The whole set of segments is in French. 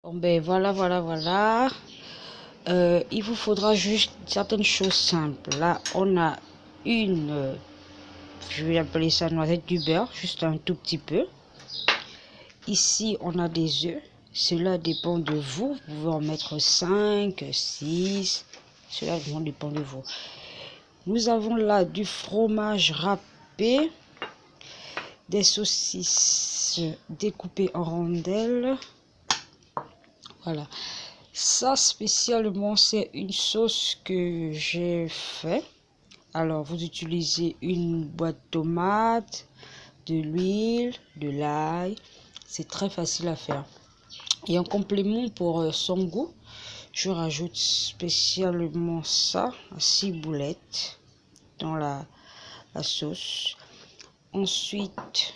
Bon ben voilà. Il vous faudra juste certaines choses simples. Là, on a une, je vais appeler ça noisette du beurre, juste un tout petit peu. Ici, on a des œufs. Cela dépend de vous. Vous pouvez en mettre 5, 6. Cela dépend de vous. Nous avons là du fromage râpé, des saucisses découpées en rondelles. Voilà. Ça, spécialement, c'est une sauce que j'ai fait. Alors, vous utilisez une boîte de tomates, de l'huile, de l'ail. C'est très facile à faire. Et en complément pour son goût, je rajoute spécialement ça, 6 boulettes dans la sauce. Ensuite,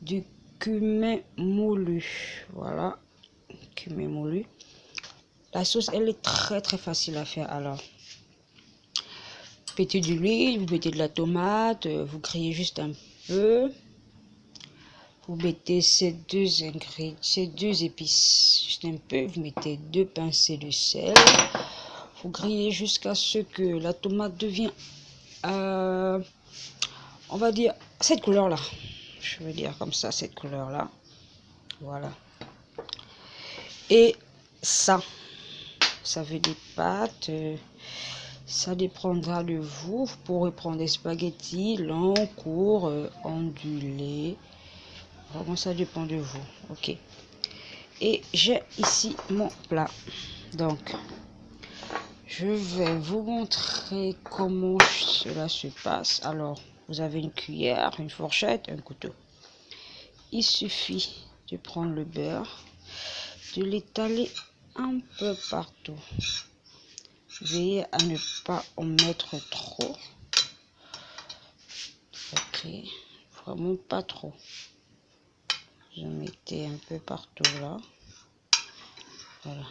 du cumin moulu. Voilà, cumin moulu. La sauce, elle est très facile à faire. Alors, vous mettez de l'huile, vous mettez de la tomate, vous grillez juste un peu. Vous mettez ces deux ingrédients, ces deux épices, juste un peu. Vous mettez 2 pincées de sel. Vous grillez jusqu'à ce que la tomate devienne, on va dire, cette couleur-là. Je veux dire comme ça, cette couleur-là. Voilà. Et ça veut des pâtes. Ça dépendra de vous. Vous pourrez prendre des spaghettis longs, courts, ondulés. Vraiment, ça dépend de vous. Ok. Et j'ai ici mon plat. Donc, je vais vous montrer comment cela se passe. Alors, vous avez une cuillère, une fourchette, un couteau. Il suffit de prendre le beurre, de l'étaler un peu partout. Veillez à ne pas en mettre trop. Ok, vraiment pas trop. Je mettais un peu partout là. Voilà.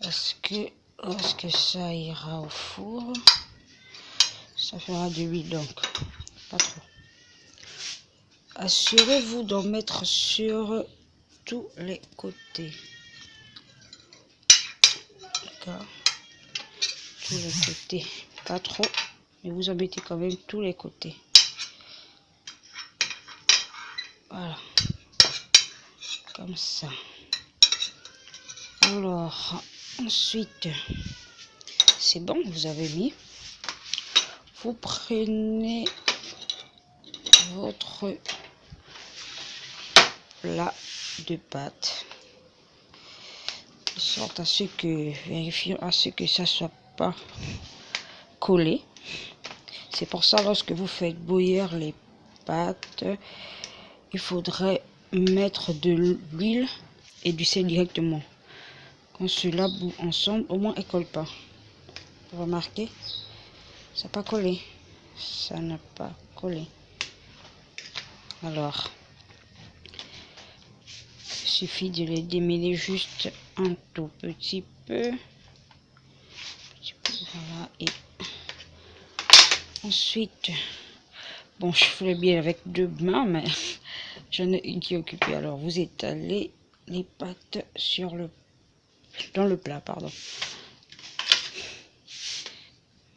Est-ce que ça ira au four? Ça fera de l'huile donc, pas trop. Assurez-vous d'en mettre sur tous les côtés. D'accord? Tous les côtés. Pas trop, mais vous en mettez quand même tous les côtés. Voilà. Comme ça. Alors, ensuite, c'est bon, vous avez mis. Vous prenez votre plat de pâtes, de sorte à ce que, vérifions à ce que ça soit pas collé. C'est pour ça, lorsque vous faites bouillir les pâtes, il faudrait mettre de l'huile et du sel directement. Quand cela bout ensemble, au moins, elles ne collent pas. Vous remarquez, ça n'a pas collé. Ça n'a pas collé. Alors, il suffit de les démêler juste un tout petit peu. Voilà. Et ensuite, bon, je ferais bien avec 2 mains, mais j'en ai une qui est occupée. Alors, vous étalez les pâtes dans le plat, pardon.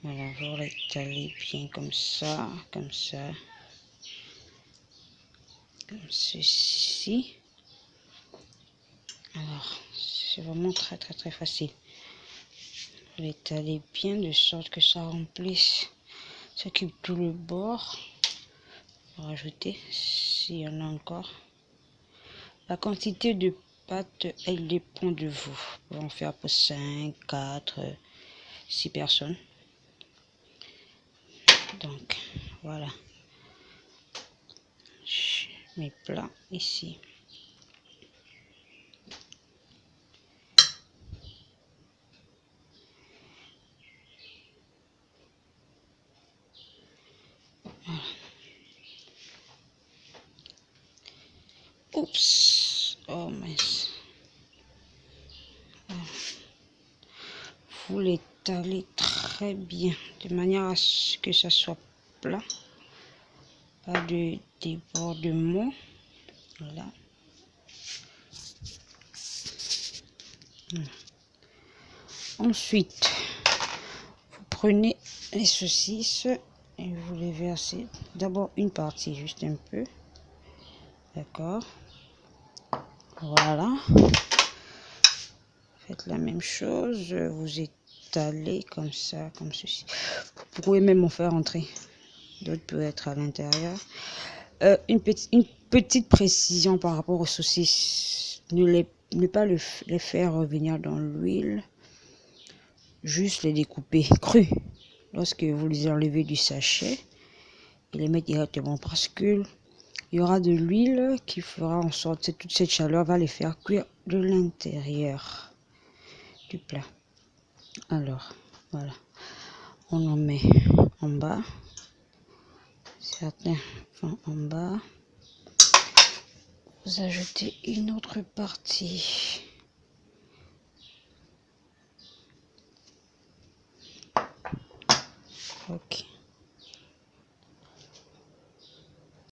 Voilà, vous l'étalez bien comme ça, comme ceci. Alors, c'est vraiment très facile. Vous l'étalez bien de sorte que ça remplisse, s'occupe tout le bord. Rajouter s'il y en a encore. La quantité de pâte, elle dépend de vous. Vous pouvez en faire pour 5, 4, 6 personnes. Donc, voilà. Mes plats ici. Voilà. Oups. Oh mince. Voilà. Vous l'étalez très bien, de manière à ce que ça soit plat. Pas de débordement. Voilà. Ensuite, vous prenez les saucisses et vous les versez. D'abord une partie, juste un peu. D'accord. Voilà. Faites la même chose. Vous étalez comme ça, comme ceci. Vous pouvez même en faire entrer. D'autres peuvent être à l'intérieur. Une petite précision par rapport aux saucisses. Ne pas les faire revenir dans l'huile. Juste les découper crus. Lorsque vous les enlevez du sachet et les mettre directement parce que il y aura de l'huile qui fera en sorte que toute cette chaleur va les faire cuire de l'intérieur du plat. Alors, voilà. On en met en bas. Certains vont en bas. Vous ajoutez une autre partie. Ok.